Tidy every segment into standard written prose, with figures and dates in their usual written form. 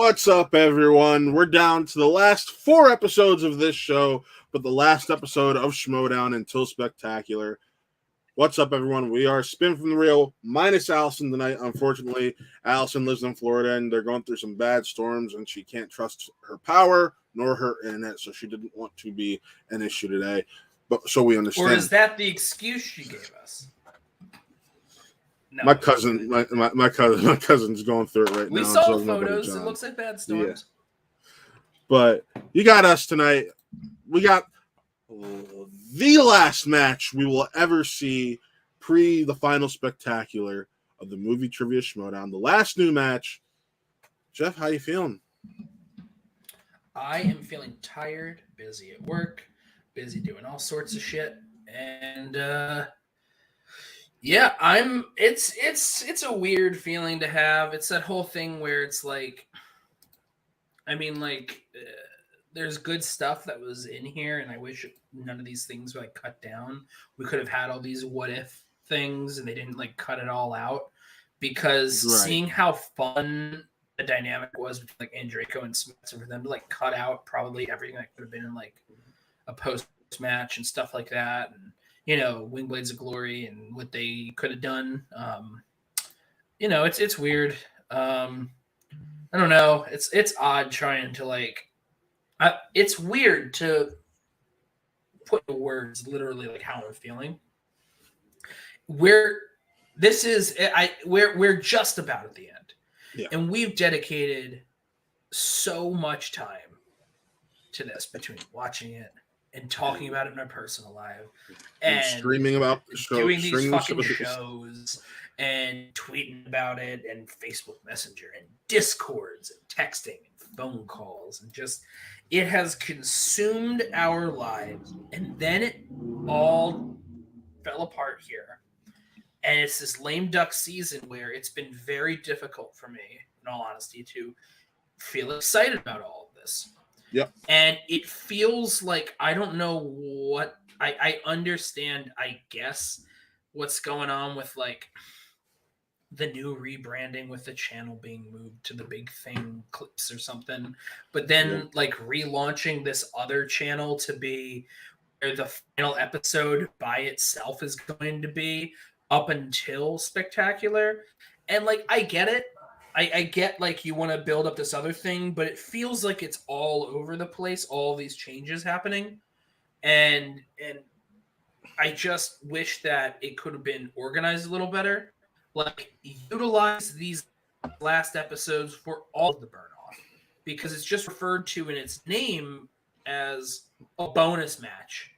What's up, everyone? We're down to the last 4 episodes of this show, but the last episode of Schmoedown until Spectacular. What's up, everyone? We are Spin from the Real, minus Allison tonight. Unfortunately, Allison lives in Florida, and they're going through some bad storms, and she can't trust her power nor her internet, so she didn't want to be an issue today. But so we understand. Or is that the excuse she gave us? No, my cousin's going through it right now. We saw the photos. It looks like bad storms. Yeah. But you got us tonight. We got the last match we will ever see pre the final spectacular of the movie Trivia Schmoedown. The last new match. Jeff, how you feeling? I am feeling tired, busy at work, busy doing all sorts of shit, and yeah, it's a weird feeling to have. It's that whole thing where it's like, there's good stuff that was in here, and I wish none of these things were cut down. We could have had all these what if things, and they didn't cut it all out, because seeing how fun the dynamic was between Andreyko and Smith, for them to cut out probably everything that could have been in a post match and stuff like that, and Wingblades of Glory and what they could have done. It's weird. I don't know. It's odd trying to it's weird to put into words literally how I'm feeling. We're just about at the end. Yeah. And we've dedicated so much time to this between watching it and talking about it in our personal life and streaming about doing these fucking shows and tweeting about it and Facebook Messenger and Discords and texting and phone calls, and just it has consumed our lives, and then it all fell apart here. And it's this lame duck season where it's been very difficult for me, in all honesty, to feel excited about all of this. Yep. And it feels like I don't know what I understand, I guess, what's going on with the new rebranding with the channel being moved to the Big Thing Clips or something. But then relaunching this other channel to be where the final episode by itself is going to be up until Spectacular. And I get it. I get you want to build up this other thing, but it feels like it's all over the place, all these changes happening. And I just wish that it could have been organized a little better. Utilize these last episodes for all of the burn off, because it's just referred to in its name as a bonus match.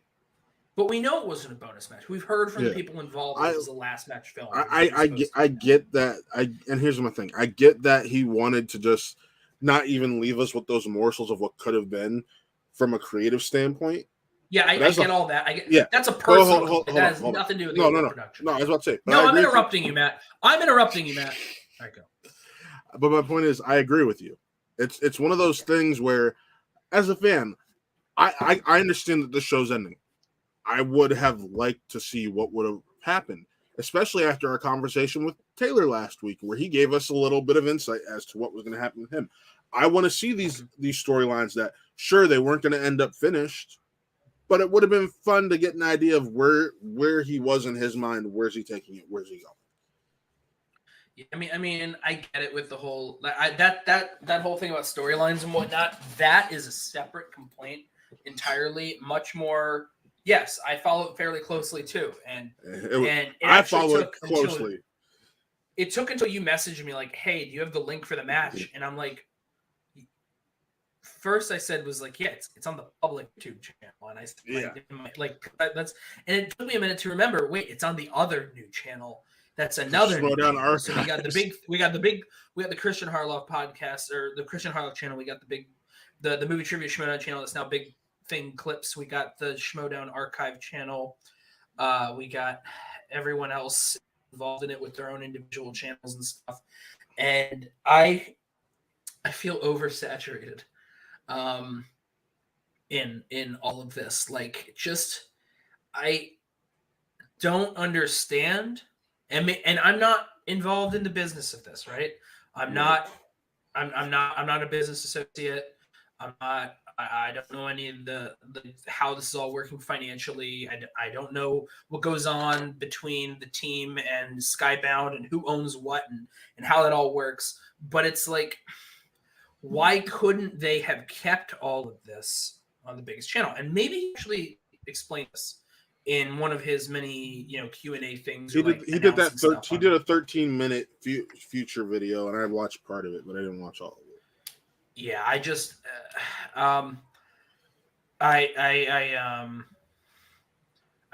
But we know it wasn't a bonus match. We've heard from the people involved it was the last match film. I get that. And here's my thing. I get that he wanted to just not even leave us with those morsels of what could have been from a creative standpoint. Yeah, I get all that. I get that's a personal. That has nothing to do with the production. No, I was about to say. No, I'm interrupting you, Matt. All right, go. But my point is, I agree with you. It's one of those things where, as a fan, I understand that the show's ending. I would have liked to see what would have happened, especially after our conversation with Taylor last week, where he gave us a little bit of insight as to what was going to happen with him. I want to see these storylines that, sure, they weren't going to end up finished, but it would have been fun to get an idea of where he was in his mind. Where's he taking it? Where's he going? I mean, I get it with the whole that whole thing about storylines and whatnot. That is a separate complaint entirely. Much more. Yes, I follow it fairly closely too, and I follow it closely. It took until you messaged me "Hey, do you have the link for the match?" And I'm like, first I said was yeah, it's on the public YouTube channel, and I said, that's, and it took me a minute to remember. Wait, it's on the other new channel. That's another Schmoedown archives. So we got the Christian Harloff podcast, or the Christian Harloff channel. We got the movie Trivia Schmoedown channel. That's now Big Thing Clips. We got the Schmoedown archive channel. We got everyone else involved in it with their own individual channels and stuff. And I feel oversaturated in all of this. I don't understand. And I'm not involved in the business of this, right? I'm not I'm not a business associate. I'm not. I don't know any of the how this is all working financially. I don't know what goes on between the team and Skybound and who owns what and how that all works. But it's like, why couldn't they have kept all of this on the biggest channel and maybe actually explain this in one of his many Q&A things? He or did. like He did that. announcing stuff He on- did a 13-minute future video, and I watched part of it, but I didn't watch all of it. Yeah, I just I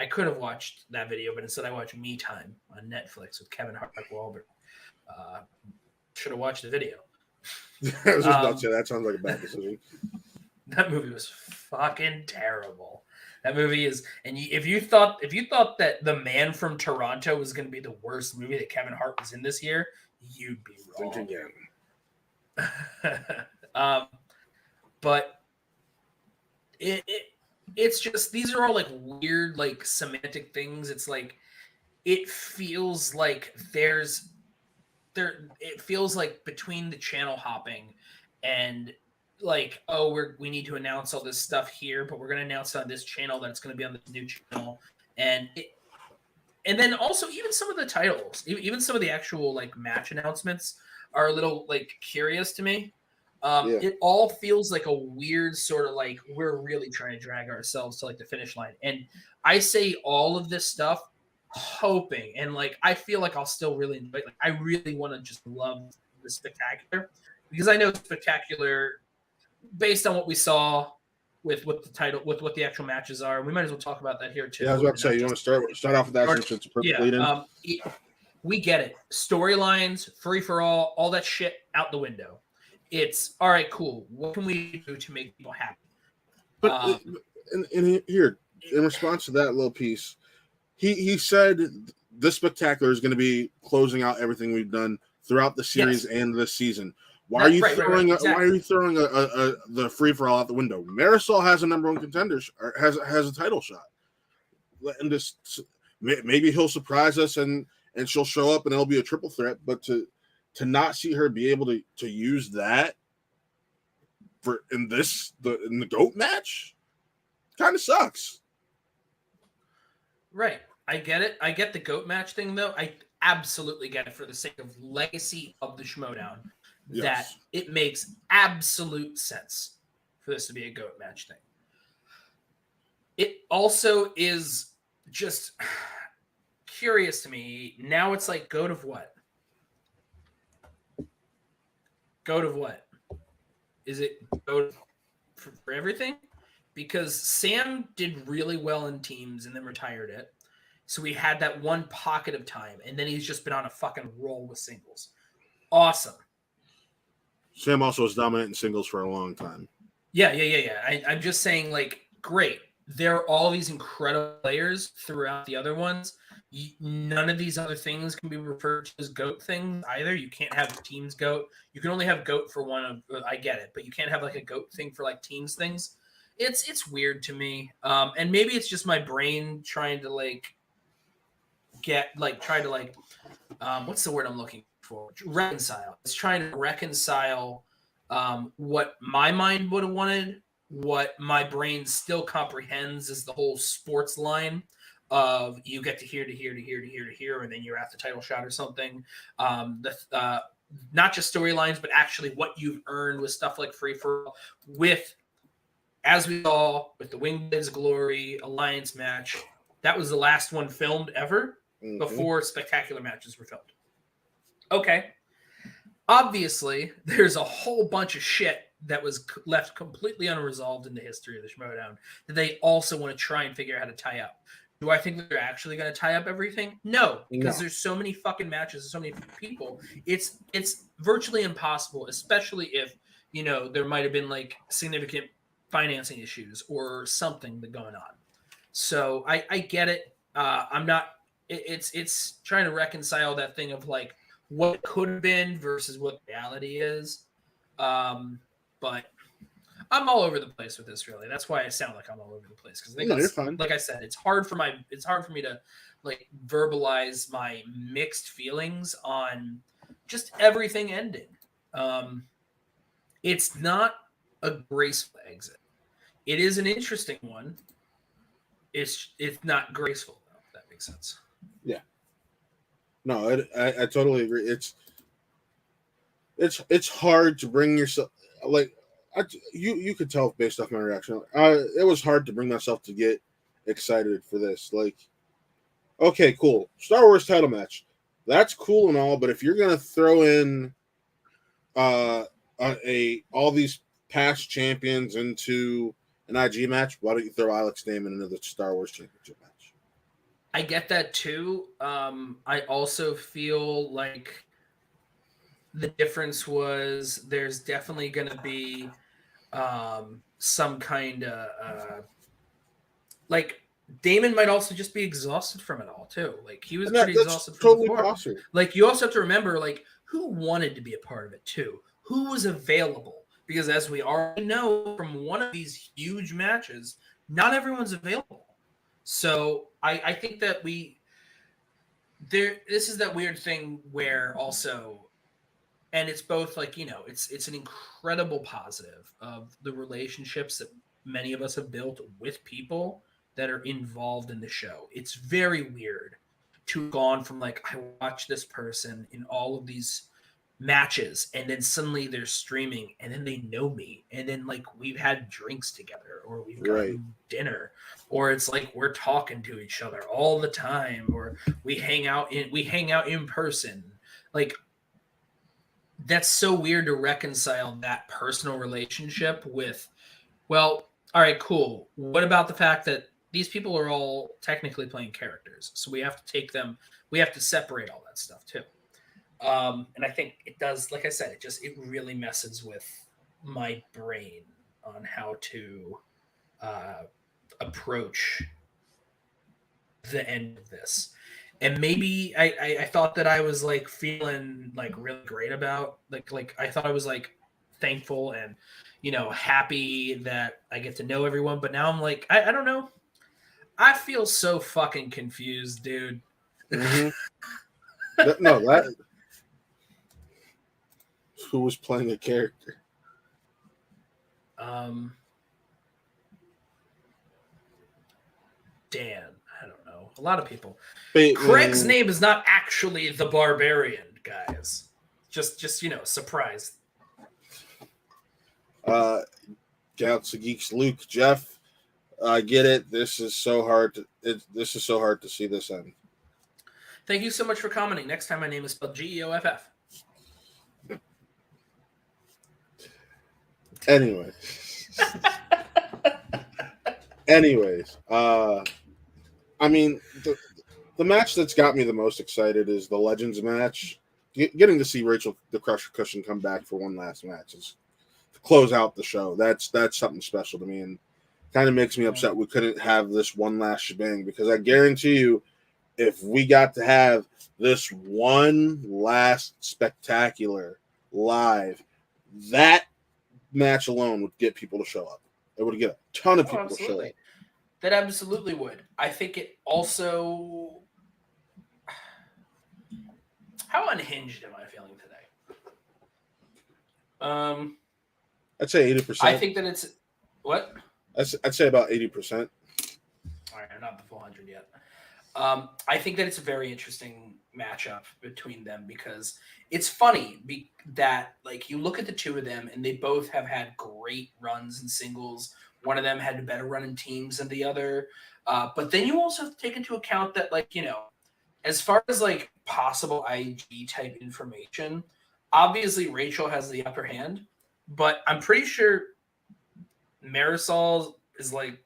could have watched that video, but instead I watched Me Time on Netflix with Kevin Hart Wahlberg. Should have watched the video. I was just about to say that sounds like a bad decision. That movie was fucking terrible. That movie is, and if you thought that The Man from Toronto was going to be the worst movie that Kevin Hart was in this year, you'd be wrong. Think again. But it's just, these are all like weird, like semantic things. It's like, it feels like it feels like between the channel hopping and like, oh, we need to announce all this stuff here, but we're going to announce on this channel that it's going to be on this new channel. And then also even some of the titles, even some of the actual like match announcements are a little like curious to me. It all feels like a weird sort of like, we're really trying to drag ourselves to like the finish line. And I say all of this stuff hoping, and like I feel like I'll still really enjoy it. Like I really want to just love the Spectacular, because I know Spectacular, based on what we saw with the title, with what the actual matches are, we might as well talk about that here too. Yeah, I was about to say, you want to start off with that since it's a perfect lead in? We get it. Storylines, free for all that shit out the window. It's all right, cool. What can we do to make people happy? But here, in response to that little piece, he said this Spectacular is going to be closing out everything we've done throughout the series and this season. Why are you throwing the free for all out the window? Marisol has a number one contender, or has a title shot, and just maybe he'll surprise us and she'll show up and it'll be a triple threat. But to not see her be able to use that in the GOAT match kind of sucks. Right. I get it. I get the GOAT match thing, though. I absolutely get it for the sake of legacy of the Schmoedown. Yes. That it makes absolute sense for this to be a GOAT match thing. It also is just curious to me. Now it's like, GOAT of what? GOAT of what? Is it GOAT for everything? Because Sam did really well in teams and then retired it. So we had that one pocket of time, and then he's just been on a fucking roll with singles. Awesome. Sam also was dominant in singles for a long time. Yeah. I'm just saying, like, great. There are all these incredible players throughout the other ones. None of these other things can be referred to as GOAT things either. You can't have teams GOAT. You can only have GOAT for one of, I get it, but you can't have like a GOAT thing for like teams things. It's weird to me. And maybe it's just my brain trying to what's the word I'm looking for? Reconcile. It's trying to reconcile what my mind would have wanted, what my brain still comprehends as the whole sports line of you get to here to here to here to here to here, and then you're at the title shot or something. Not just storylines, but actually what you've earned with stuff like free for all, with, as we saw with the Wingblades of Glory Alliance match. That was the last one filmed ever before spectacular matches were filmed. Okay. Obviously, there's a whole bunch of shit that was left completely unresolved in the history of the Schmoedown that they also want to try and figure out how to tie up. Do I think that they're actually going to tie up everything? No, because there's so many fucking matches and so many people. It's virtually impossible, especially if, there might have been like significant financing issues or something going on. So I get it. I'm not. It's trying to reconcile that thing of like what could have been versus what reality is. But I'm all over the place with this. Really, that's why I sound like I'm all over the place, because you're fine. Like I said, it's hard for me to like verbalize my mixed feelings on just everything ending. It's not a graceful exit. It is an interesting one. It's not graceful though. If that makes sense. Yeah. No, I totally agree. It's hard to bring yourself like you could tell based off my reaction. It was hard to bring myself to get excited for this. Like, okay, cool, Star Wars title match. That's cool and all, but if you're gonna throw in uh all these past champions into an IG match, why don't you throw Alex Damon into the Star Wars Championship match? I get that too. I also feel like the difference was there's definitely going to be some kind of like Damon might also just be exhausted from it all too. Like he was And pretty that's exhausted from totally before. possible. Like you also have to remember like who wanted to be a part of it too. Who was available? Because as we already know from one of these huge matches, not everyone's available. So I think that this is that weird thing where also and it's both like it's an incredible positive of the relationships that many of us have built with people that are involved in the show. It's very weird to have gone from like I watch this person in all of these matches and then suddenly they're streaming and then they know me and then like we've had drinks together or we've Right. gotten dinner or it's like we're talking to each other all the time or we hang out in person. Like that's so weird to reconcile that personal relationship with, well, all right, cool. What about the fact that these people are all technically playing characters? So we have to separate all that stuff too. And I think it does, like I said, it really messes with my brain on how to uh, approach the end of this. And maybe I thought that I was like feeling like really great about like I thought I was like thankful and happy that I get to know everyone, but now I'm like I don't know. I feel so fucking confused, dude. Mm-hmm. No, that who was playing a character. um Dan, I don't know. A lot of people. Craig's Bateman, name is not actually the Barbarian, guys. Just surprise. Galaxy Geeks, Luke, Jeff. I get it. This is so hard to see this end. Thank you so much for commenting. Next time my name is spelled Geoff. Anyway. Anyways, I mean, the match that's got me the most excited is the Legends match. Getting to see Rachel the Crusher Cushion come back for one last match is to close out the show. That's something special to me, and kind of makes me upset we couldn't have this one last shebang, because I guarantee you, if we got to have this one last spectacular live, that match alone would get people to show up. It would get a ton of people to show up. That absolutely would. I think it also. How unhinged am I feeling today? I'd say 80%. I think that it's what? I'd say about 80%. All right, I'm not the full 100 yet. I think that it's a very interesting matchup between them because it's funny that like you look at the two of them and they both have had great runs in singles. One of them had a better run in teams than the other. But then you also have to take into account that like, as far as like possible IG type information, obviously Rachel has the upper hand, but I'm pretty sure Marisol is like,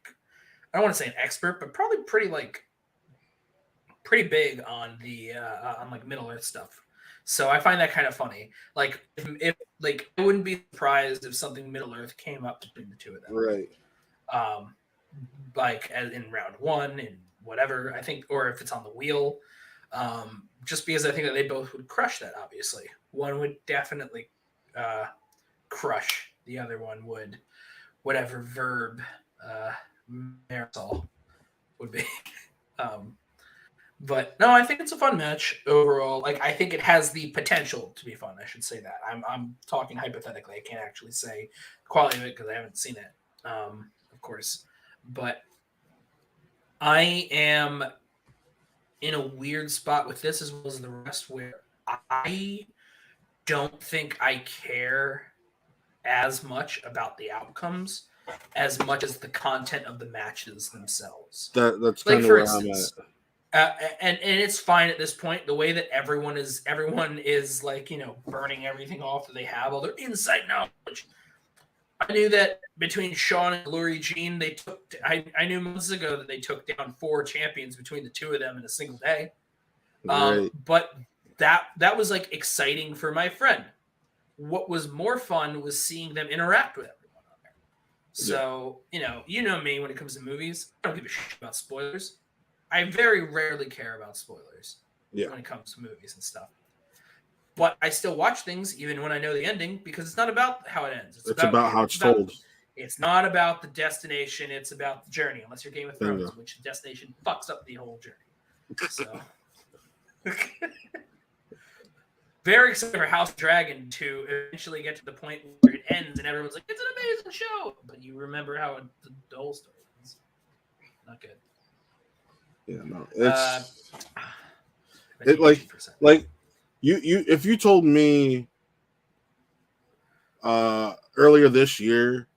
I don't want to say an expert, but probably pretty big on the on like Middle Earth stuff. So I find that kind of funny. Like if like I wouldn't be surprised if something Middle Earth came up between the two of them. Right. Like as in round one and whatever, I think, or if it's on the wheel. Just because I think that they both would crush that, obviously. One would definitely crush. The other one would whatever verb Marisol would be. But no, I think it's a fun match overall. Like I think it has the potential to be fun. I should say that. I'm talking hypothetically. I can't actually say the quality of it because I haven't seen it, of course. But I am in a weird spot with this as well as the rest, where I don't think I care as much about the outcomes as much as the content of the matches themselves. That's Like kind of for where I'm instance, at. and it's fine at this point. The way that everyone is like burning everything off that they have all their inside knowledge. I knew that between Sean and Glory Jean, they took. I knew months ago that they took down 4 champions between the two of them in a single day. Right. But that was like exciting for my friend. What was more fun was seeing them interact with everyone on there. Yeah. So you know me when it comes to movies. I don't give a shit about spoilers. I very rarely care about spoilers Yeah. when it comes to movies and stuff. But I still watch things even when I know the ending because it's not about how it ends. It's about how it's told. It's not about the destination. It's about the journey. Unless you're Game of Thrones, Bingo. which the destination fucks up the whole journey. So very excited for House of Dragon to eventually get to the point where it ends and everyone's like, "It's an amazing show," but you remember how the whole story ends. Not good. Yeah, no, it's It like you if you told me earlier this year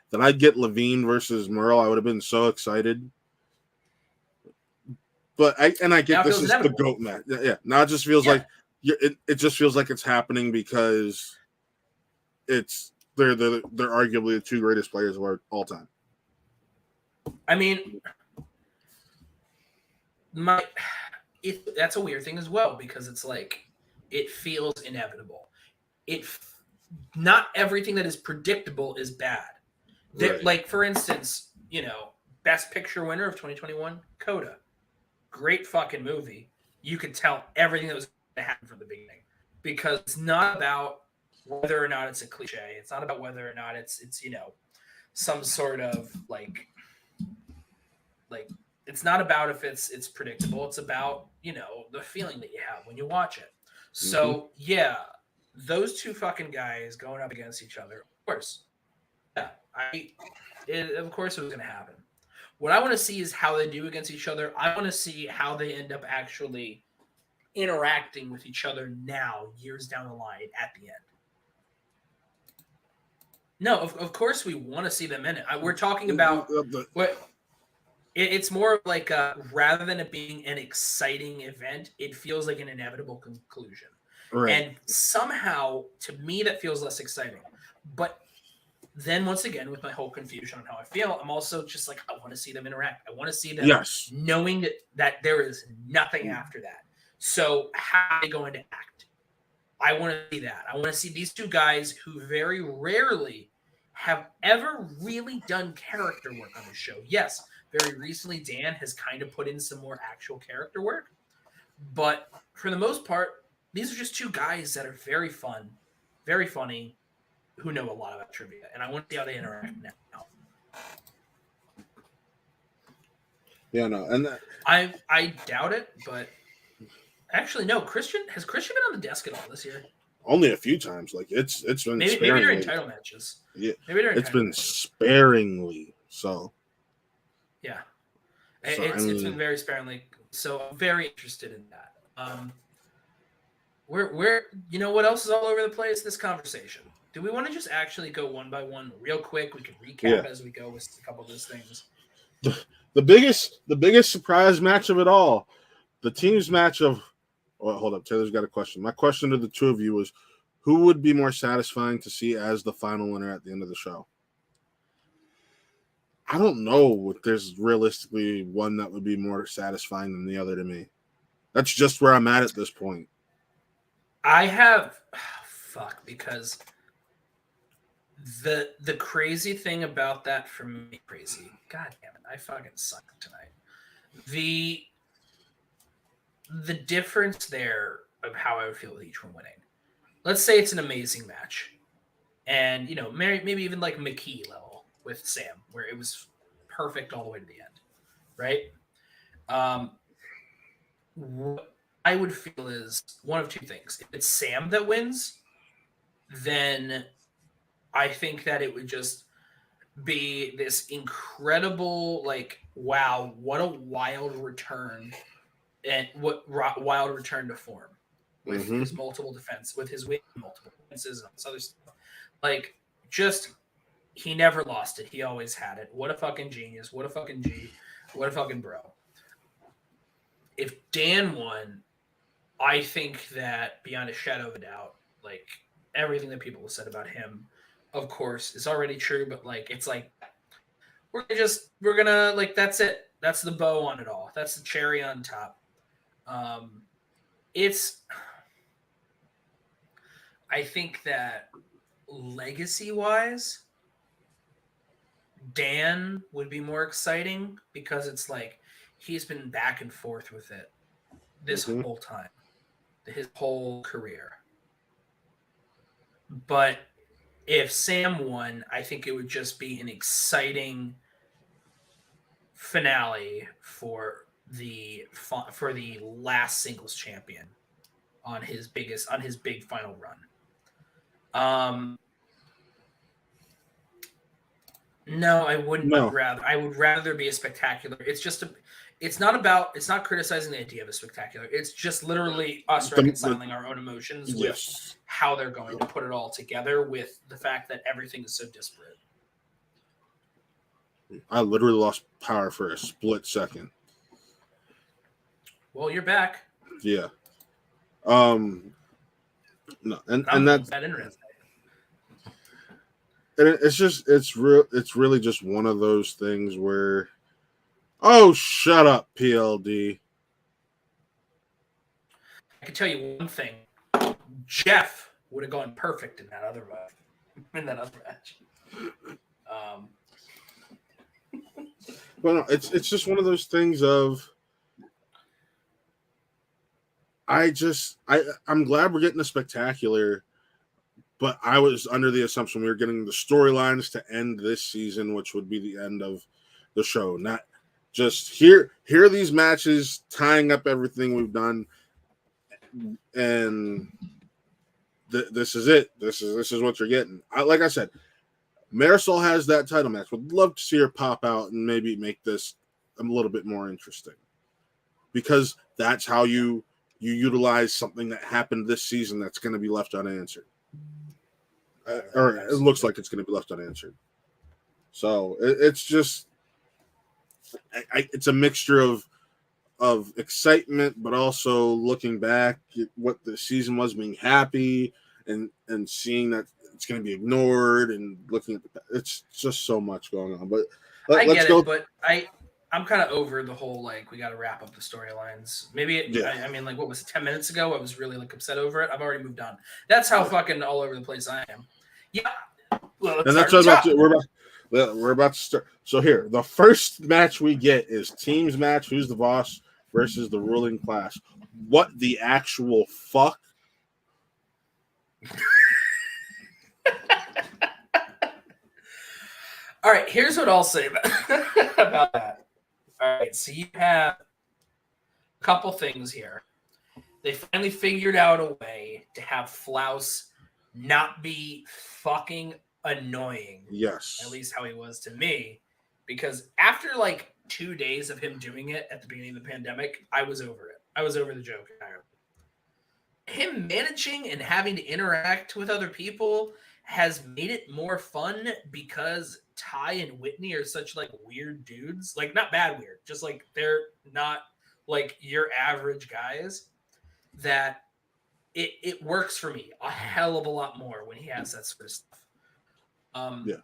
that I'd get Levine versus Merle, I would have been so excited. But I get this is inevitable. The GOAT match. Yeah, now it just feels like it just feels like it's happening because it's they're arguably the 2 greatest players of all time. I mean, that's a weird thing as well because it's like it feels inevitable. Not everything that is predictable is bad. Right. Like for instance, Best Picture winner of 2021, Coda. Great fucking movie. You could tell everything that was going to happen from the beginning because it's not about whether or not it's a cliche. It's not about whether or not it's some sort of like it's not about if it's predictable. It's about the feeling that you have when you watch it. So yeah, those 2 fucking guys going up against each other. Of course, yeah, of course it was going to happen. What I want to see is how they do against each other. I want to see how they end up actually interacting with each other now, years down the line, at the end. No, of course we want to see them in it. We're talking about what. It's more like rather than it being an exciting event, it feels like an inevitable conclusion. Right. And somehow, to me, that feels less exciting. But then once again, with my whole confusion on how I feel, I'm also just like, I want to see them interact. I want to see them knowing that there is nothing after that. So how are they going to act? I want to see that. I want to see these 2 guys who very rarely have ever really done character work on the show. Yes, very recently, Dan has kind of put in some more actual character work. But for the most part, these are just 2 guys that are very fun, very funny, who know a lot about trivia, and I want to see how they interact now. Yeah, no, and I doubt it, but actually, no. Has Christian been on the desk at all this year? Only a few times. Like it's been maybe during title matches. Yeah, it's been sparingly. So yeah, it's been very sparingly. So I'm very interested in that. Where what else is all over the place? This conversation. Do we want to just actually go one by one real quick? We can recap as we go with a couple of those things. The biggest surprise match of it all, the teams match of. Oh, hold up, Taylor's got a question. My question to the 2 of you was, who would be more satisfying to see as the final winner at the end of the show? I don't know if there's realistically one that would be more satisfying than the other to me. That's just where I'm at this point. I have because the crazy thing about that for me, God damn it, I fucking suck tonight. The difference there of how I would feel with each one winning. Let's say it's an amazing match, and maybe even like McKee level with Sam, where it was perfect all the way to the end, right? what I would feel is one of two things. If it's Sam that wins, then I think that it would just be this incredible, like, wow, what a wild return, and wild return to form with his multiple defense, with his win multiple defenses and all this other stuff. Like, just he never lost it. He always had it. What a fucking genius. What a fucking G. What a fucking bro. If Dan won, I think that beyond a shadow of a doubt, like everything that people have said about him, of course, is already true, but like it's like we're gonna like that's it. That's the bow on it all. That's the cherry on top. It's I think that legacy wise, Dan would be more exciting because it's like he's been back and forth with it this whole time, his whole career. But if Sam won, I think it would just be an exciting finale for the last singles champion on his big final run. No, I wouldn't. No. I would rather there be a spectacular. It's not criticizing the idea of a spectacular. It's just literally us reconciling our own emotions with how they're going to put it all together with the fact that everything is so disparate. I literally lost power for a split second. Well, you're back. Yeah. No, and that's that internet. And it's really just one of those things where, oh, shut up, PLD. I can tell you one thing: Jeff would have gone perfect in that other match. But no, it's just one of those things of I'm glad we're getting a spectacular, but I was under the assumption we were getting the storylines to end this season, which would be the end of the show. Not just here are these matches tying up everything we've done, and this is it. This is what you're getting. Like I said, Marisol has that title match. Would love to see her pop out and maybe make this a little bit more interesting, because that's how you utilize something that happened this season that's going to be left unanswered, or it looks like it's going to be left unanswered. So it's just it's a mixture of excitement, but also looking back at what the season was, being happy and seeing that it's going to be ignored, and looking at it's just so much going on. But let's go. But I'm kind of over the whole like we got to wrap up the storylines. Maybe I mean, like, what was it, 10 minutes ago? I was really like upset over it. I've already moved on. That's how fucking all over the place I am. Yeah. Well, and that's what we're about to start. So here, the first match we get is teams match. Who's the boss versus the ruling class? What the actual fuck? All right, here's what I'll say about that. All right, so you have a couple things here. They finally figured out a way to have Flaus not be fucking annoying. Yes. At least how he was to me. Because after like 2 days of him doing it at the beginning of the pandemic, I was over it. I was over the joke entirely. Him managing and having to interact with other people has made it more fun because Ty and Whitney are such like weird dudes. Like, not bad weird, just like they're not like your average guys, that it works for me a hell of a lot more when he has that sort of stuff. Yeah.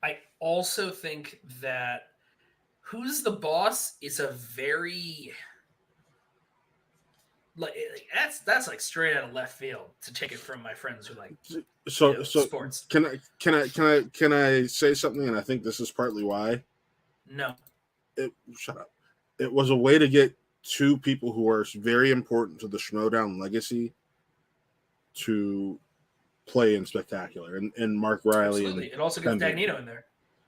I also think that Who's the Boss is a very like that's like straight out of left field to take it from my friends who like sports. Can I say something? And I think this is partly why. No. Shut up. It was a way to get two people who are very important to the Schmoedown legacy to play in Spectacular, and Mark Riley. Absolutely. It also gets Dagnino in there.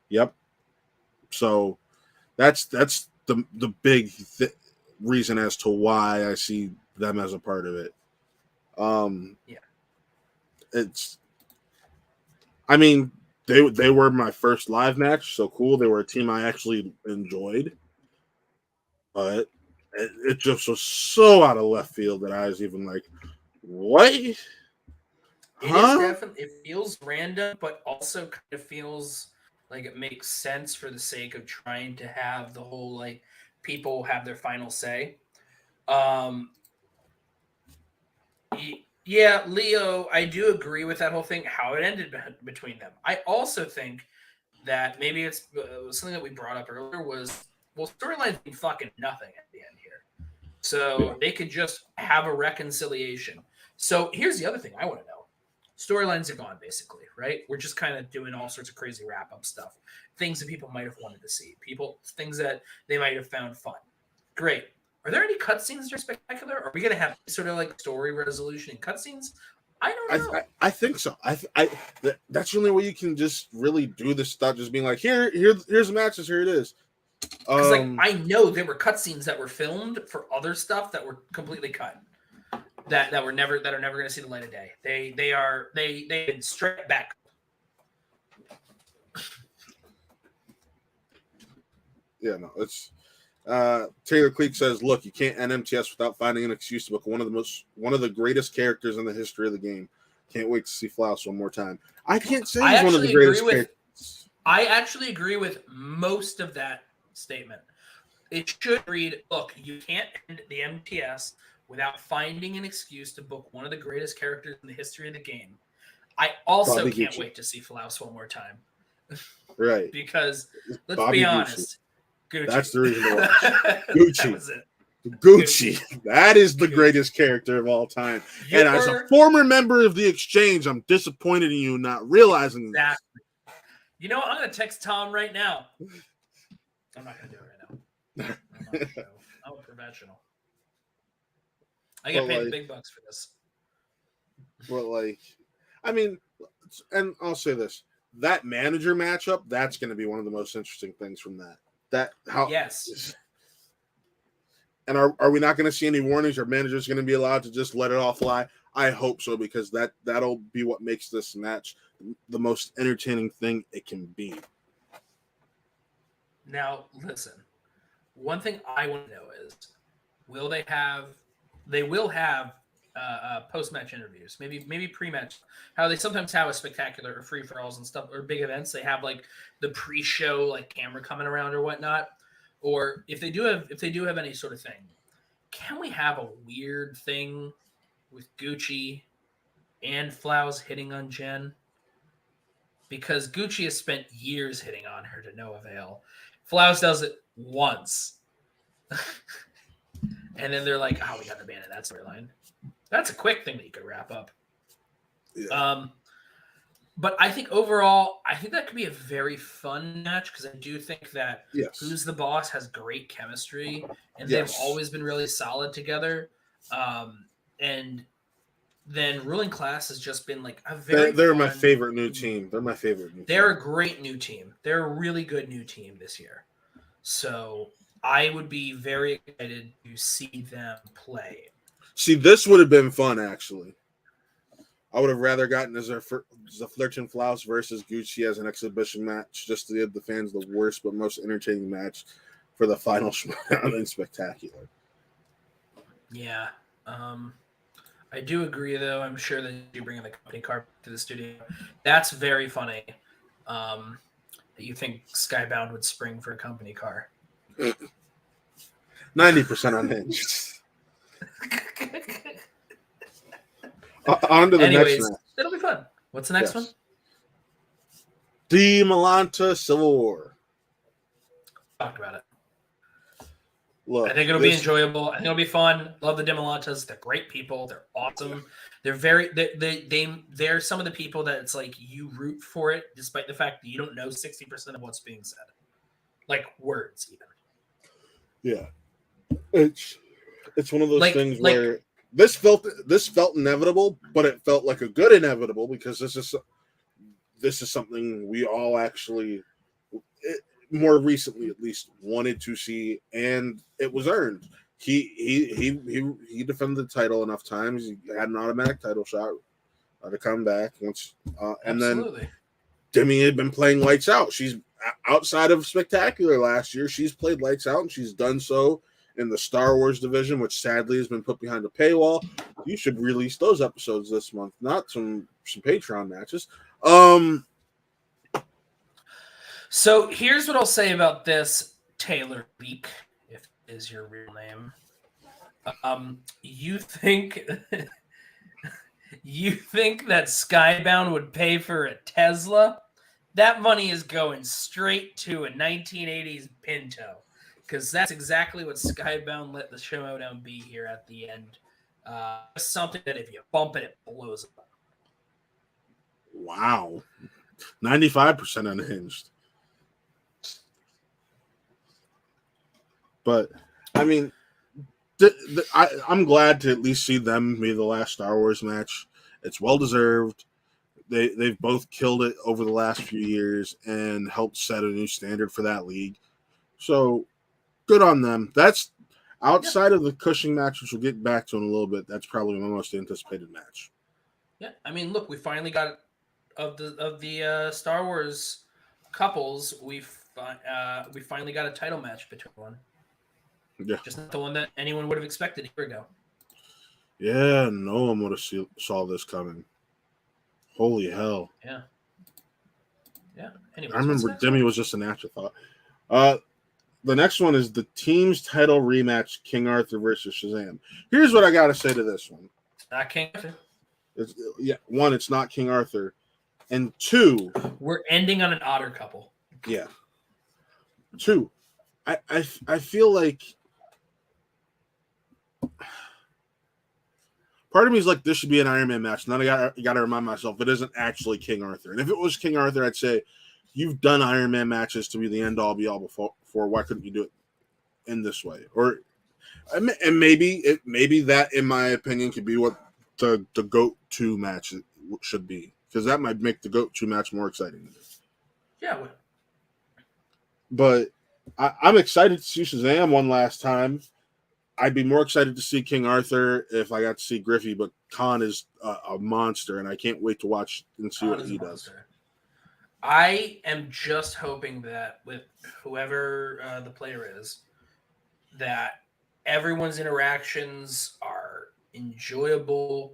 Yep. So that's the big reason as to why I see them as a part of it. Yeah. It's, I mean, they were my first live match, so cool. They were a team I actually enjoyed, but it just was so out of left field that I was even like, what? It is Huh? definitely, it feels random, but also kind of feels like it makes sense for the sake of trying to have the whole like people have their final say. Um, yeah, Leo, I do agree with that whole thing, how it ended between them. I also think that maybe it's something that we brought up earlier was, well, storylines mean fucking nothing at the end here. So they could just have a reconciliation. So here's the other thing I want to know. Storylines are gone, basically, right? We're just kind of doing all sorts of crazy wrap-up stuff. Things that people might have wanted to see. Things that they might have found fun. Great. Are there any cutscenes that are spectacular? Are we going to have sort of like story resolution and cutscenes? I don't know. I think so. That's the only way you can just really do this stuff. Just being like, here's the matches. Here it is. Because like I know there were cutscenes that were filmed for other stuff that were completely cut. That are never going to see the light of day. They've been straight back. Yeah, no, it's Taylor Cleek says, look, you can't end MTS without finding an excuse to book one of the greatest characters in the history of the game. Can't wait to see Flaus one more time. I can't say he's one of the greatest characters. I actually agree with most of that statement. It should read, look, you can't end the MTS without finding an excuse to book one of the greatest characters in the history of the game. I also can't wait to see Flaus one more time. Right. Because, let's be honest, Gucci. That's the reason to watch. Gucci. Gucci. That is the greatest character of all time. And as a former member of the Exchange, I'm disappointed in you not realizing that. You know what? I'm going to text Tom right now. I'm not going to do it right now. I'm a professional. I get paid the big bucks for this. But I mean, and I'll say this: that manager matchup, that's going to be one of the most interesting things from that. Yes. And are we not going to see any warnings? Are managers going to be allowed to just let it all fly? I hope so, because that'll be what makes this match the most entertaining thing it can be. Now, listen. One thing I want to know is, will they have? They will have post-match interviews, maybe pre-match. How they sometimes have a spectacular or free-for-alls and stuff, or big events. They have like the pre-show like camera coming around or whatnot. Or if they do have any sort of thing, can we have a weird thing with Gucci and Flaus hitting on Jen? Because Gucci has spent years hitting on her to no avail. Flaus does it once. And then they're like, oh, we got to abandon that storyline. That's a quick thing that you could wrap up. Yeah. But I think overall, that could be a very fun match, because I do think that Who's the Boss has great chemistry, and they've always been really solid together. And then Ruling Class has just been like a very They're my favorite new team. They're my favorite new team. They're a great new team. They're a really good new team this year. So I would be very excited to see them play. See, this would have been fun, actually. I would have rather gotten as a Fletch and Flaus versus Gucci as an exhibition match, just to give the fans the worst but most entertaining match for the final Schmoedown and spectacular. Yeah. I do agree, though. I'm sure that you bring in the company car to the studio. That's very funny. That you think Skybound would spring for a company car. 90% unhinged. On to the next match. It'll be fun. What's the next one? The Malanta Civil War. Talked about it. Look, I think it'll be enjoyable. I think it'll be fun. Love the Demolantas. They're great people. They're awesome. They're they're some of the people that it's like you root for it, despite the fact that you don't know 60% of what's being said, like words even. Yeah, it's one of those things where this felt inevitable, but it felt like a good inevitable, because this is something we all actually, more recently at least, wanted to see, and it was earned. He defended the title enough times. He had an automatic title shot to come back once, and then Absolutely. Demi had been playing lights out. She's outside of Spectacular last year. She's played lights out, and she's done so in the Star Wars division, which sadly has been put behind a paywall. You should release those episodes this month, not some Patreon matches. So here's what I'll say about this, Taylor Beak, if it is your real name. You think that Skybound would pay for a Tesla? That money is going straight to a 1980s Pinto, because that's exactly what Skybound let the Schmoedown be here at the end. Something that if you bump it, it blows up. Wow. 95% unhinged. But, I mean, I'm glad to at least see them be the last Star Wars match. It's well-deserved. They've both killed it over the last few years and helped set a new standard for that league. So, good on them. That's outside of the Cushing match, which we'll get back to in a little bit. That's probably my most anticipated match. Yeah, I mean, look, we finally got of the Star Wars couples. We finally got a title match between one. Yeah, just not the one that anyone would have expected a year ago. Yeah, no one would have saw this coming. Holy hell! Yeah. Anyways, I remember Demi was just an afterthought. The next one is the team's title rematch: King Arthur versus Shazam. Here's what I got to say to this one. It's not King Arthur. One, it's not King Arthur, and two, we're ending on an otter couple. Yeah. Two, I feel like part of me is like, this should be an Iron Man match. And then I got to remind myself it isn't actually King Arthur. And if it was King Arthur, I'd say you've done Iron Man matches to be the end all be all before. Why couldn't you do it in this way? Or and maybe that, in my opinion, could be what the GOAT 2 match should be, because that might make the GOAT 2 match more exciting. Yeah. But I'm excited to see Shazam one last time. I'd be more excited to see King Arthur if I got to see Griffey, but Khan is a monster, and I can't wait to watch and see what he does. I am just hoping that with whoever the player is, that everyone's interactions are enjoyable,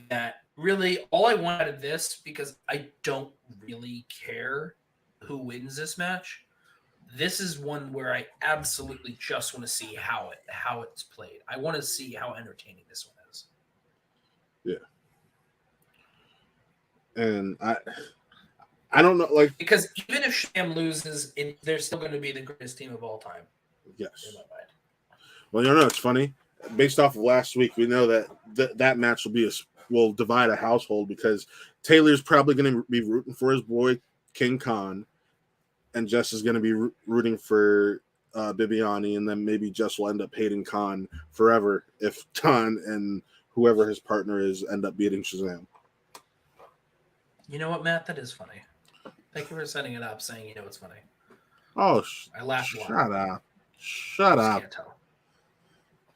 that really all I want out of this, because I don't really care who wins this match, this is one where I absolutely just want to see how it's played. I want to see how entertaining this one is. Yeah. And I don't know, like, because even if Sham loses, they're still going to be the greatest team of all time. Yes. In my mind. Well, you know, it's funny. Based off of last week, we know that match will divide a household, because Taylor's probably going to be rooting for his boy King Khan, and Jess is going to be rooting for Bibiani, and then maybe Jess will end up hating Khan forever if Khan and whoever his partner is end up beating Shazam. You know what, Matt? That is funny. Thank you for setting it up, saying you know it's funny. Oh, I laughed a lot. Shut up.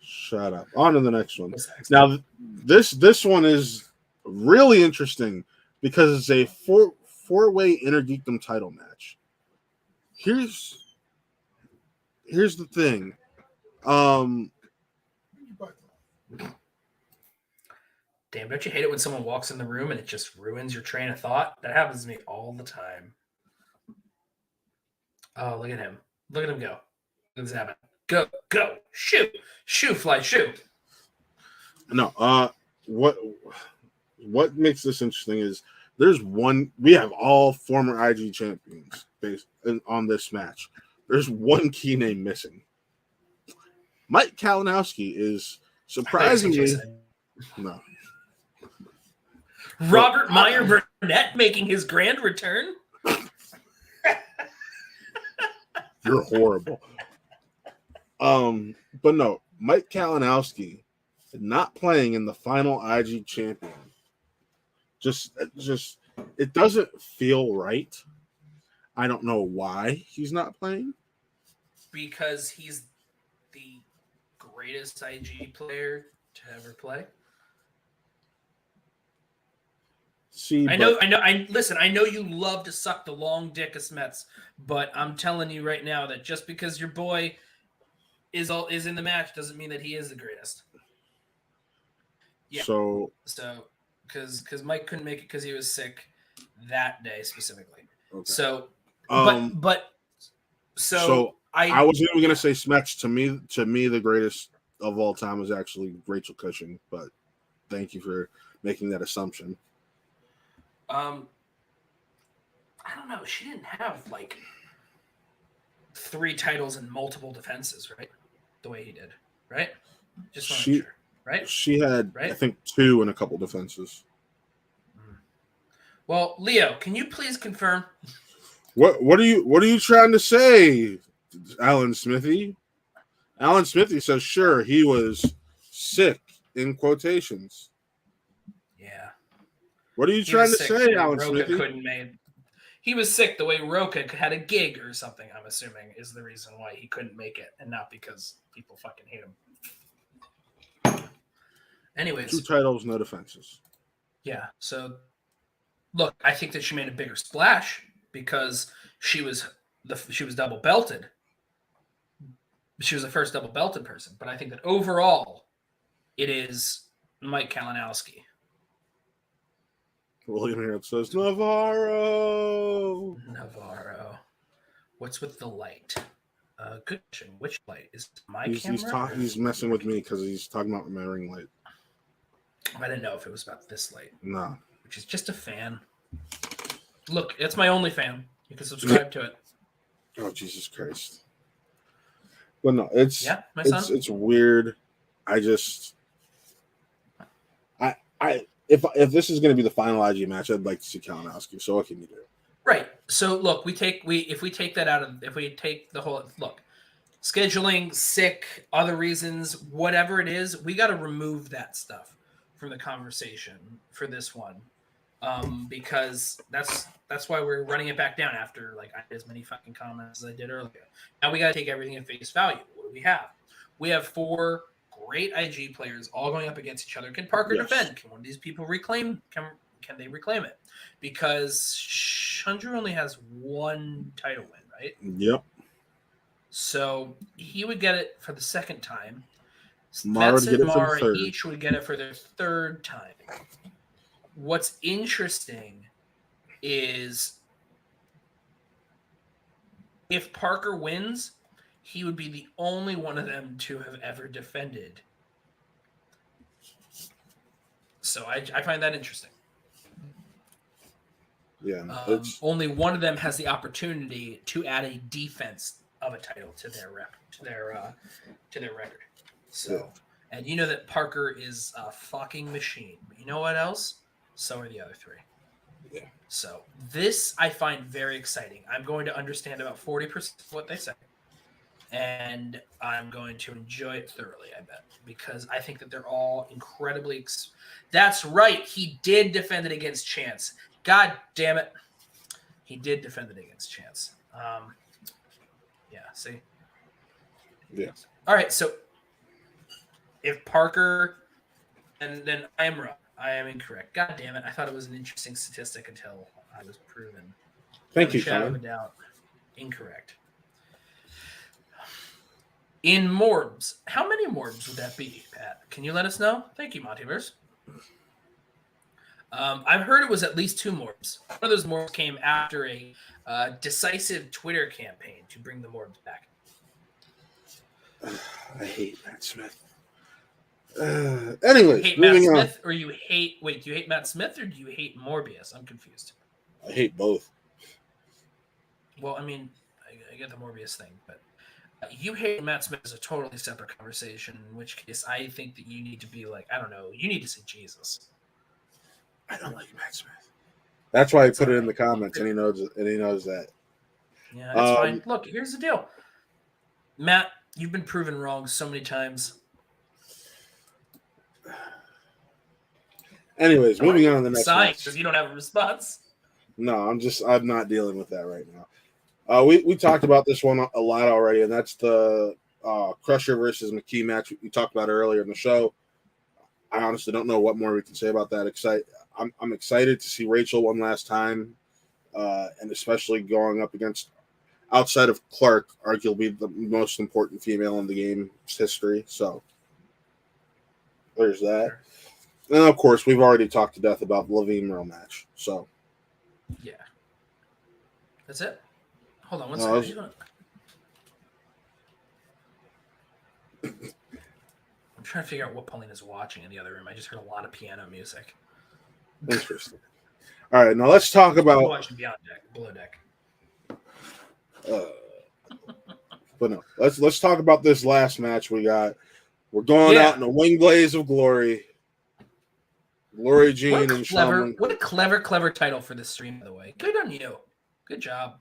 Shut up. On to the next one. Now, this one is really interesting because it's a four-way Inner Geekdom title match. Here's the thing. Damn, don't you hate it when someone walks in the room and it just ruins your train of thought? That happens to me all the time. Oh, look at him. Look at him go. Look at this happen. Go. Shoot. Shoot, fly, shoot. No, what makes this interesting is we have all former IG champions based on this match. There's one key name missing. Mike Kalinowski is surprisingly no. Robert Meyer Burnett making his grand return. You're horrible. But no, Mike Kalinowski not playing in the final IG champion. Just it doesn't feel right. I don't know why he's not playing. Because he's the greatest IG player to ever play. See, I know. Listen, I know you love to suck the long dick of Smets, but I'm telling you right now that just because your boy is in the match doesn't mean that he is the greatest. Yeah. So because Mike couldn't make it because he was sick that day specifically. okay. So, so I wasn't even gonna say Smets. To me, the greatest of all time was actually Rachel Cushing. But thank you for making that assumption. I don't know. She didn't have like 3 titles and multiple defenses, right? The way he did, right? Just want to make sure, right? She had, right? I think, 2 and a couple defenses. Well, Leo, can you please confirm? What are you trying to say, Alan Smithy? Alan Smithy says, sure, he was sick in quotations. Yeah. What are you trying to say, Alan Smithy? Couldn't make. He was sick the way Roka had a gig or something, I'm assuming, is the reason why he couldn't make it, and not because people fucking hate him. Anyways. 2 titles, no defenses. Yeah, so look, I think that she made a bigger splash because she was double belted. She was the first double belted person, but I think that overall it is Mike Kalinowski. William here says Navarro. What's with the light? Good question. Which light is my camera? He's messing with me because he's talking about my ring light. I didn't know if it was about this light. No, which is just a fan. Look, it's my only fan. You can subscribe to it. Oh, Jesus Christ! But no, it's weird. If this is going to be the final IG match, I'd like to see Kalinowski. So what can you do? Right. So look, if we take the whole look, scheduling, sick, other reasons, whatever it is, we got to remove that stuff from the conversation for this one, because that's why we're running it back down after like I did as many fucking comments as I did earlier. Now we got to take everything at face value. What do we have? We have 4 great IG players all going up against each other. Can Parker defend? Can one of these people reclaim? Can they reclaim it? Because Chandru only has 1 title win, right? Yep. So he would get it for the 2nd time. Mara and Mara each would get it for their 3rd time. What's interesting is if Parker wins, he would be the only one of them to have ever defended. So I find that interesting. Yeah. Only one of them has the opportunity to add a defense of a title to their record. So, and you know that Parker is a fucking machine. But you know what else? So are the other 3. Yeah. So this I find very exciting. I'm going to understand about 40% of what they say. And I'm going to enjoy it thoroughly, I bet, because I think that they're all incredibly. That's right. He did defend it against Chance. God damn it. He did defend it against Chance. Yeah, see? Yeah. All right, so if Parker, and then I am incorrect. God damn it. I thought it was an interesting statistic until I was proven. Thank you, shadow of a doubt. Incorrect. In Morbs, how many Morbs would that be, Pat? Can you let us know? Thank you, Montyverse. I've heard it was at least 2 Morbs. One of those Morbs came after a decisive Twitter campaign to bring the Morbs back. I hate Matt Smith. Anyways, you hate Matt Smith, or you hate? Wait, do you hate Matt Smith, or do you hate Morbius? I'm confused. I hate both. Well, I mean, I get the Morbius thing, but you hate Matt Smith is a totally separate conversation. In which case, I think that you need to be like, I don't know, you need to say Jesus. I don't like Matt Smith. That's why he put it in the comments, and he knows that. Yeah, that's fine. Look, here's the deal, Matt. You've been proven wrong so many times. Anyways, moving on to the next match. Because you don't have a response. No, I'm not dealing with that right now. We talked about this one a lot already, and that's the Crusher versus McKee match we talked about earlier in the show. I honestly don't know what more we can say about that. I'm excited to see Rachel one last time, and especially going up against, outside of Clark, arguably the most important female in the game's history. So there's that. Sure. And of course, we've already talked to death about the Levine Merle match. So Yeah. That's it. Hold on one No, second. I'm trying to figure out what Pauline is watching in the other room. I just heard a lot of piano music. interesting. All right, now let's talk about. Watching Beyond Deck, Below Deck. But no, let's talk about this last match we got. We're going out in the Wingblades of Glory. Glory Jean and Shaman. What a clever title for this stream, by the way. Good on you. Good job.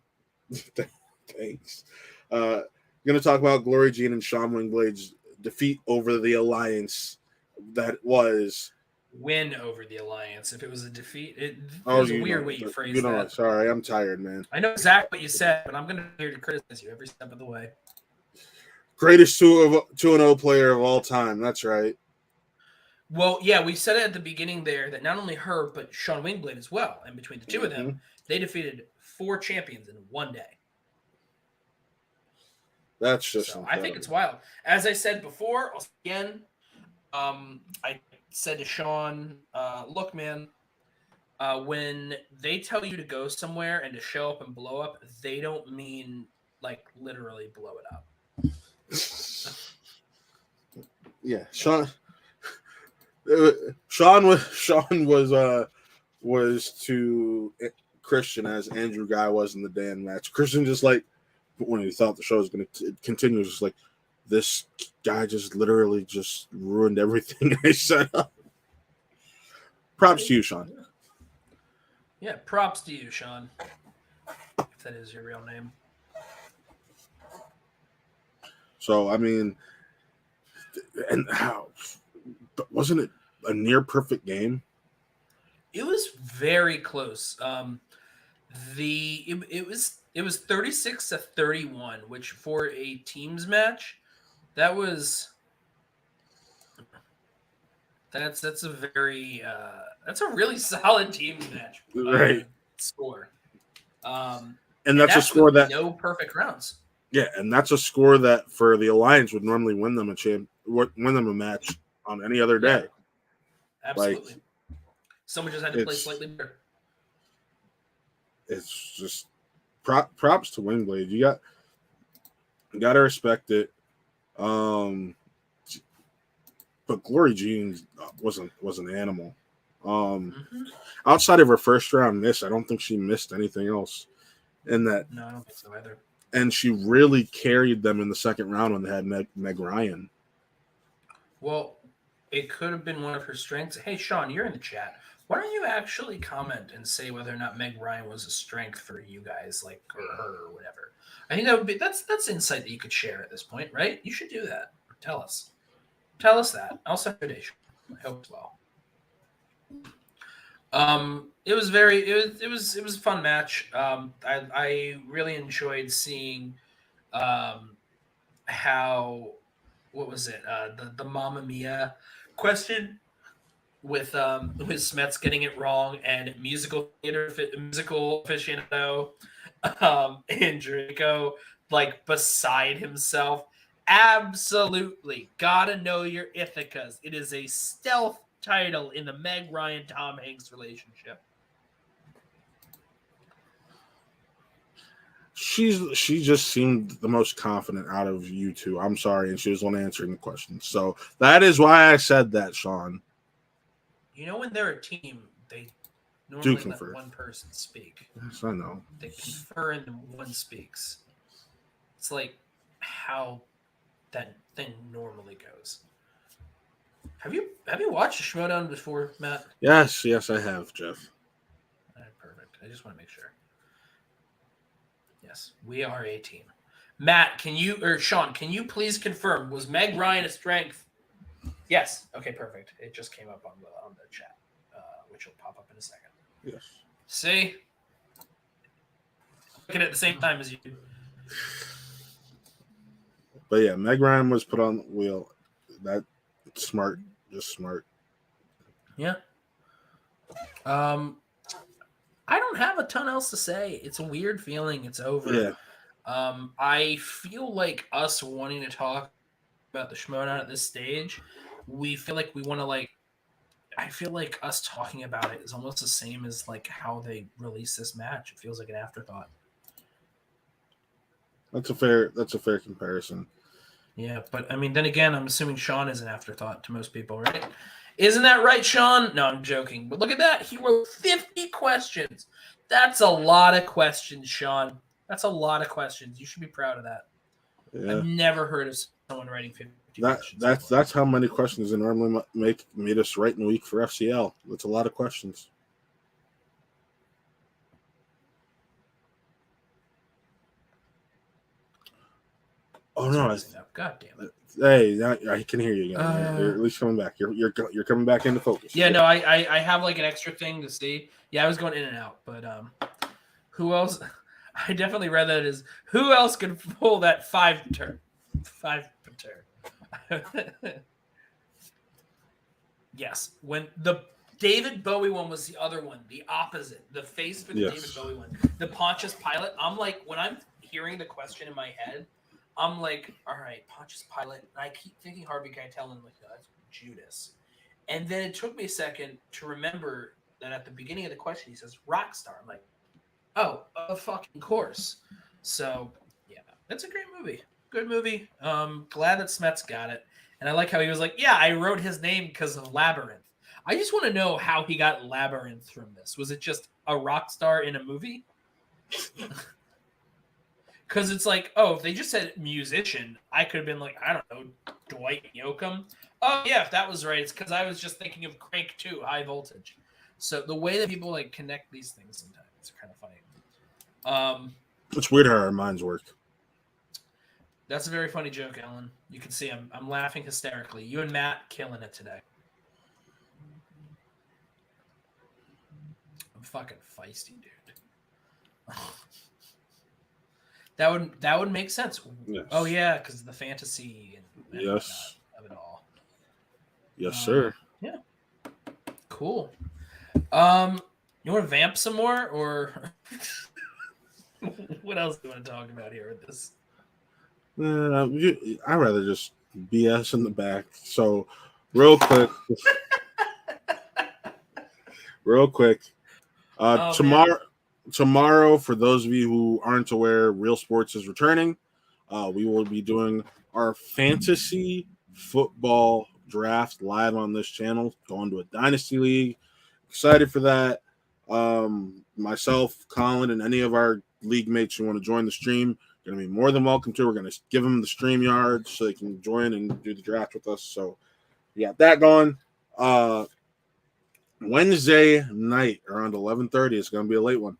Thanks. Going to talk about Glory Jean and Shawn Wingblade's defeat over the Alliance. That was win over the Alliance. If it was a defeat, it was a weird way you phrased that. Sorry, I'm tired, man. I know exactly what you said, but I'm going to be here to criticize you every step of the way. Greatest 2-0 player of all time. That's right. Well, yeah, we said it at the beginning there that not only her, but Shawn Wingblade as well. And between the two of them, they defeated 4 champions in one day. That's just so I think it's wild. As I said before, again, I said to Sean, look, man, when they tell you to go somewhere and to show up and blow up, they don't mean like literally blow it up. Yeah, Sean was to Christian as Andrew Guy was in the Dan match. Christian just like when he thought the show was going to continue, was just like, this guy just literally just ruined everything I set up. Props to you, Sean. Yeah, props to you, Sean. If that is your real name. So, I mean, and how wasn't it a near perfect game? It was very close. It was 36-31, which for a teams match, that's a really solid teams match, right? Score. And that's a score that no perfect rounds. Yeah, and that's a score that for the Alliance would normally win them a match on any other day. Yeah, absolutely. Like, someone just had to play slightly better. It's just props to Wingblade. You got to respect it. But Glory Jean was an animal. Outside of her first round miss, I don't think she missed anything else. No, I don't think so either. And she really carried them in the second round when they had Meg Ryan. Well, it could have been one of her strengths. Hey, Sean, you're in the chat. Why don't you actually comment and say whether or not Meg Ryan was a strength for you guys, like, or her or whatever? I think that's insight that you could share at this point, right? You should do that. Tell us that. I'll send it. I hope as well. It was a fun match. I really enjoyed seeing how, what was it? The Mamma Mia question with Smets getting it wrong and musical aficionado and Draco like beside himself. Absolutely gotta know your Ithacas. It is a stealth title in the Meg Ryan Tom Hanks relationship. She just seemed the most confident out of you two. I'm sorry, and she was the one answering the question. So that is why I said that, Sean. You know, when they're a team, they normally let one person speak. Yes, I know. They confer and one speaks. It's like how that thing normally goes. Have you watched Schmoedown before, Matt? Yes, I have, Jeff. Perfect. I just want to make sure. Yes, we are a team. Matt, Sean, can you please confirm, was Meg Ryan a strength? Yes. Okay, perfect. It just came up on the chat, which will pop up in a second. Yes. See? Looking at the same time as you. But yeah, Meg Ryan was put on the wheel. That smart, just smart. Yeah. I don't have a ton else to say. It's a weird feeling. It's over. Yeah. I feel like us wanting to talk about the Schmoedown at this stage, we feel like we want to like. I feel like us talking about it is almost the same as like how they release this match. It feels like an afterthought. That's a fair comparison. Yeah, but I mean, then again, I'm assuming Sean is an afterthought to most people, right? Isn't that right, Sean? No, I'm joking. But look at that. He wrote 50 questions. That's a lot of questions, Sean. That's a lot of questions. You should be proud of that. Yeah. I've never heard of someone writing 50 questions. That's how many questions they normally made us write in a week for FCL. That's a lot of questions. Oh no! God damn it! Hey, I can hear you again. You're at least coming back. You're coming back into focus. Yeah, no, I have like an extra thing to see. Yeah, I was going in and out, but who else? I definitely read that as who else could pull that five per turn. Yes, when the David Bowie one was the other one, the opposite, the face for the David Bowie one, the Pontius Pilate. I'm like, when I'm hearing the question in my head, I'm like, all right, Pontius Pilate. And I keep thinking Harvey Keitel and like, no, that's Judas. And then it took me a second to remember that at the beginning of the question, he says Rockstar. I'm like, oh, of fucking course. So, yeah, that's a great movie. Good movie. Glad that Smets got it. And I like how he was like, yeah, I wrote his name because of Labyrinth. I just want to know how he got Labyrinth from this. Was it just a rock star in a movie? Because it's like, oh, if they just said musician, I could have been like, I don't know, Dwight Yoakam. Oh, yeah, if that was right, it's because I was just thinking of Crank 2, High Voltage. So the way that people like connect these things sometimes is kind of funny. It's weird how our minds work. That's a very funny joke, Alan. You can see I'm laughing hysterically. You and Matt killing it today. I'm fucking feisty, dude. That would make sense. Yes. Oh yeah, because the fantasy and yes of it all. Yes, sir. Yeah. Cool. You want to vamp some more, or what else do you want to talk about here with this? I'd rather just BS in the back. So, real quick. Tomorrow, for those of you who aren't aware, Real Sports is returning. We will be doing our fantasy football draft live on this channel, going to a dynasty league. Excited for that. Myself, Colin, and any of our league mates who want to join the stream, going to be more than welcome to. We're going to give them the StreamYard so they can join and do the draft with us. So we got that going. Wednesday night around 11:30. It's going to be a late one.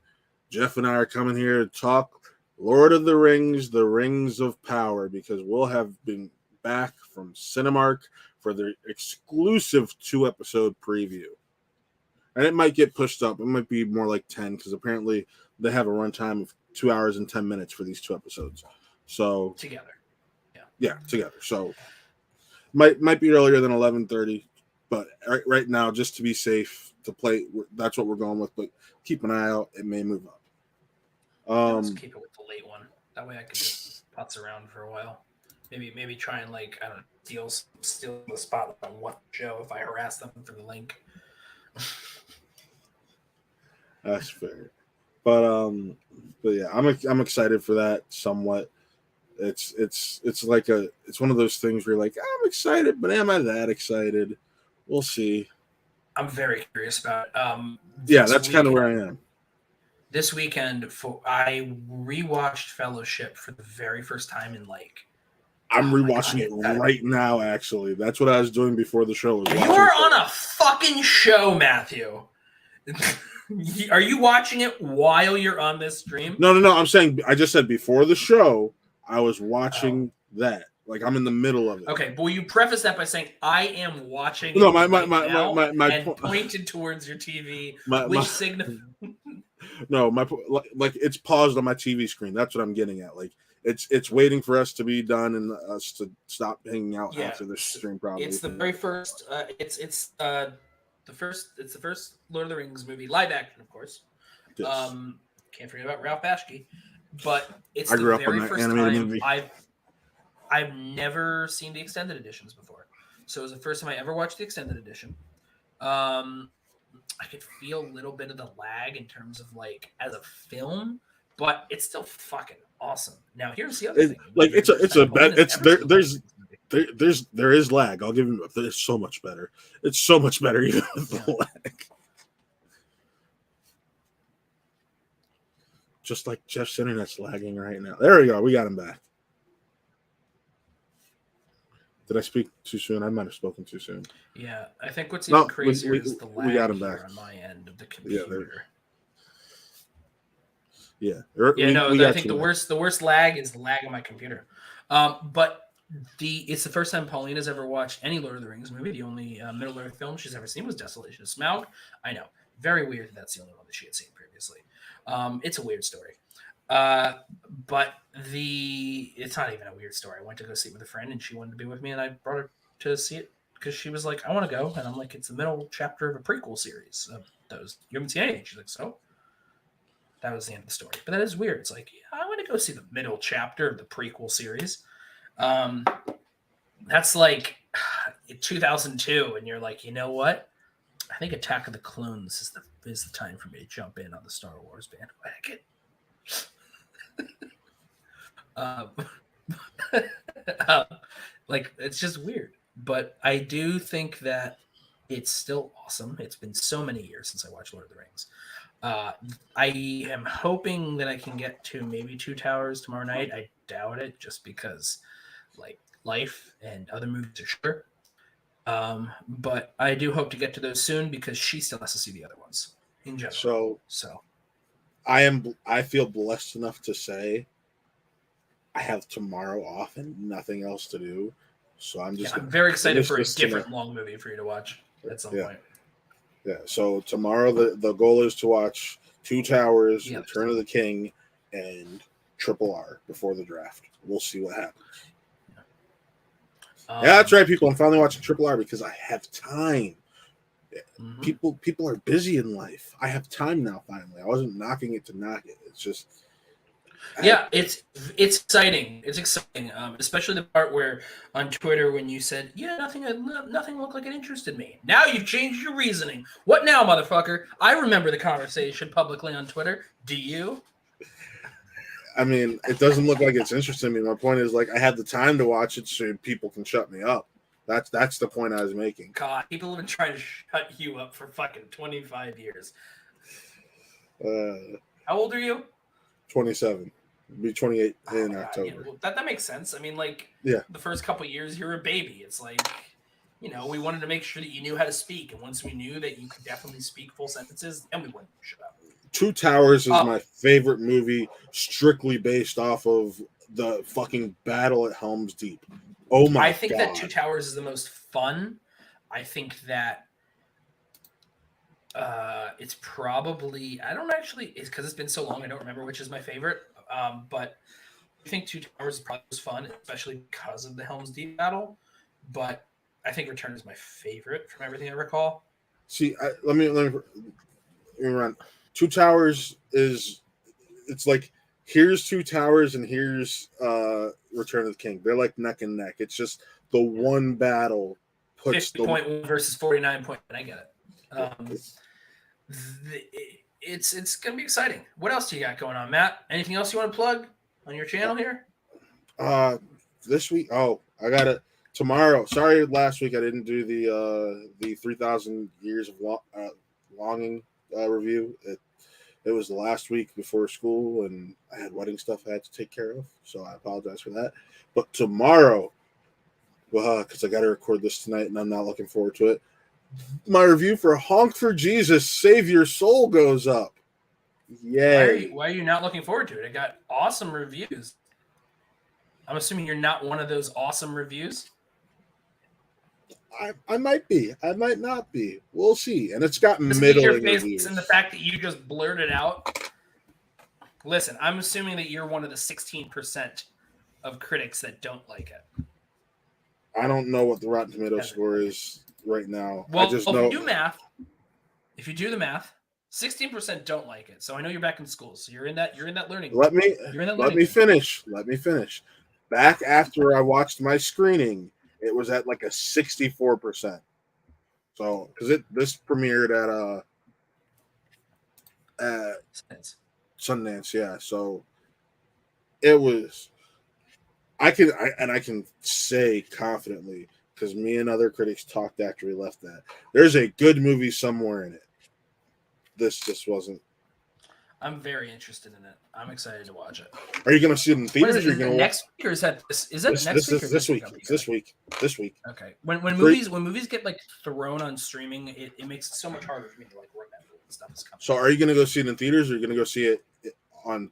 Jeff and I are coming here to talk Lord of the Rings of Power, because we'll have been back from Cinemark for the exclusive 2-episode preview. And it might get pushed up. It might be more like 10, because apparently they have a runtime of 2 hours and 10 minutes for these 2 episodes. So together. Yeah, together. So might be earlier than 11:30, but right now, just to be safe to play, that's what we're going with. But keep an eye out; it may move up. Let's keep it with the late one. That way, I can just putz around for a while. Maybe try and like I don't know, steal the spotlight on one show if I harass them for the link. That's fair, but yeah, I'm excited for that somewhat. It's like it's one of those things where you're like, I'm excited, but am I that excited? We'll see. I'm very curious about it. Yeah, that's kind of where I am. This weekend, I rewatched Fellowship for the very first time in like. I'm rewatching it right now. Actually, that's what I was doing before the show. You are on a fucking show, Matthew. Are you watching it while you're on this stream? No. I'm saying I just said before the show. I was watching that. Like I'm in the middle of it. Okay, but will you preface that by saying I am watching? No, my pointed towards your TV, signal? No, like it's paused on my TV screen. That's what I'm getting at. Like It's waiting for us to be done and us to stop hanging out Yeah, after this stream. Probably it's the very first. The first. It's the first Lord of the Rings movie, live action, of course. Yes. Can't forget about Ralph Bakshi, but it's I the grew up on very that first animated time movie. I've never seen the extended editions before, so it was the first time I ever watched the extended edition. I could feel a little bit of the lag in terms of like as a film, but it's still fucking awesome. Now here's the other thing: like it's a bet. It's there is lag. I'll give him. It's so much better. It's so much better even with the lag. Just like Jeff's internet's lagging right now. There we go. We got him back. Did I speak too soon? I might have spoken too soon. Yeah, I think what's even crazier is the lag got him here back on my end of the computer. I think the worst lag is the lag on my computer. But it's the first time Paulina's ever watched any Lord of the Rings movie. The only Middle Earth film she's ever seen was Desolation of Smaug. I know, very weird that's the only one that she had seen previously. It's a weird story. But it's not even a weird story. I went to go see it with a friend and she wanted to be with me and I brought her to see it because she was like, I want to go. And I'm like, it's the middle chapter of a prequel series of those. You haven't seen anything. She's like, so? That was the end of the story. But that is weird. It's like, yeah, I want to go see the middle chapter of the prequel series. That's like 2002 and you're like, you know what? I think Attack of the Clones is the time for me to jump in on the Star Wars bandwagon. Like it's just weird, but I do think that it's still awesome. It's been so many years since I watched Lord of the Rings. I am hoping that I can get to maybe Two Towers tomorrow night. I doubt it, just because like life and other movies are sure. But I do hope to get to those soon because she still has to see the other ones in general. So I feel blessed enough to say I have tomorrow off and nothing else to do. So I'm very excited for a different long movie for you to watch at some point. Yeah. So tomorrow the goal is to watch Two Towers, Return of the King, and Triple R before the draft. We'll see what happens. Yeah, that's right, people. I'm finally watching Triple R because I have time. Mm-hmm. People are busy in life. I have time now. Finally, I wasn't knocking it to knock it. It's just. It's exciting. It's exciting, especially the part where on Twitter when you said, "Yeah, nothing looked like it interested me." Now you've changed your reasoning. What now, motherfucker? I remember the conversation publicly on Twitter. Do you? I mean, it doesn't look like it's interesting me. My point is, like, I had the time to watch it, so people can shut me up. That's the point I was making. God, people have been trying to shut you up for fucking 25 years. How old are you? 27. Be 28 in October. Yeah, well, that makes sense. I mean, like, the first couple years, you're a baby. It's like, we wanted to make sure that you knew how to speak. And once we knew that you could definitely speak full sentences, then we wouldn't shut up. Two Towers is my favorite movie, strictly based off of the fucking battle at Helm's Deep. Oh my God. I think that Two Towers is the most fun. I think that it's probably, it's because it's been so long, I don't remember which is my favorite. But I think Two Towers is probably most fun, especially because of the Helm's Deep battle. But I think Return is my favorite from everything I recall. See, let me run. Two Towers it's like here's Two Towers and here's Return of the King. They're like neck and neck. It's just the one battle puts 50.1 versus 49.1. I get it. It's gonna be exciting. What else do you got going on, Matt? Anything else you want to plug on your channel here? This week. Oh, I got it tomorrow. Sorry, last week I didn't do the 3,000 Years of Longing review. It was the last week before school, and I had wedding stuff I had to take care of, so I apologize for that. But tomorrow, because I got to record this tonight, and I'm not looking forward to it. My review for Honk for Jesus, Save Your Soul goes up. Yay. Why are you not looking forward to it? It got awesome reviews. I'm assuming you're not one of those awesome reviews. I might be. I might not be. We'll see. And it's got middling reviews. And the fact that you just blurted out. Listen, I'm assuming that you're one of the 16% of critics that don't like it. I don't know what the Rotten Tomatoes score is right now. Well, I just if know. you do the math, 16% don't like it. So I know you're back in school. So you're in that learning. Let me finish. Let me finish. Back after I watched my screening, it was at like a 64%. So because this premiered at Sundance, yeah. So it was. I can say confidently because me and other critics talked after we left that there's a good movie somewhere in it. This just wasn't. I'm very interested in it. I'm excited to watch it. Are you going to see it in theaters? Is it next week or is that next week? This week. This week. Okay. When movies get like thrown on streaming, it makes it so much harder for me to like remember when stuff is coming. So are you going to go see it in theaters, or are you going to go see it on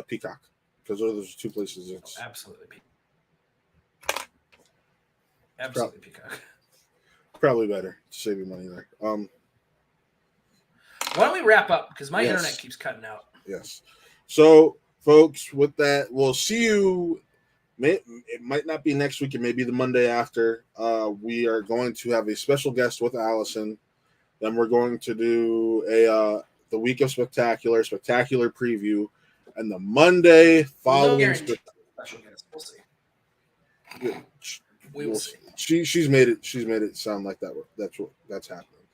Peacock? Because those are two places. It's absolutely Peacock. Probably better to save you money there. Why don't we wrap up? Because my internet keeps cutting out. Yes. So, folks, with that, we'll see you. It might not be next week. It may be the Monday after. We are going to have a special guest with Allison. Then we're going to do the week of spectacular preview, and the Monday following. Special guest. We'll see. We will see. She's made it sound like that's happening,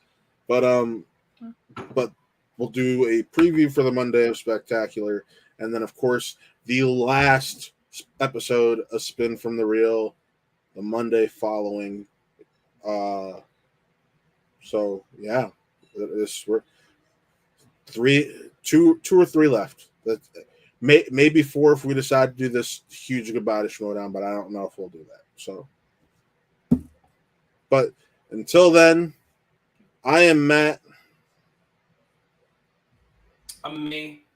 but we'll do a preview for the Monday of Spectacular, and then of course the last episode, a spin from the reel, the Monday following. So yeah, we're two or three left. That maybe four if we decide to do this huge goodbye to Schmoedown, but I don't know if we'll do that. So. But until then, I am Matt. I'm me.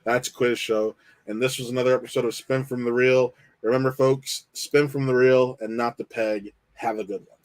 That's Quiz Show. And this was another episode of Spin from the Reel. Remember, folks, spin from the reel and not the peg. Have a good one.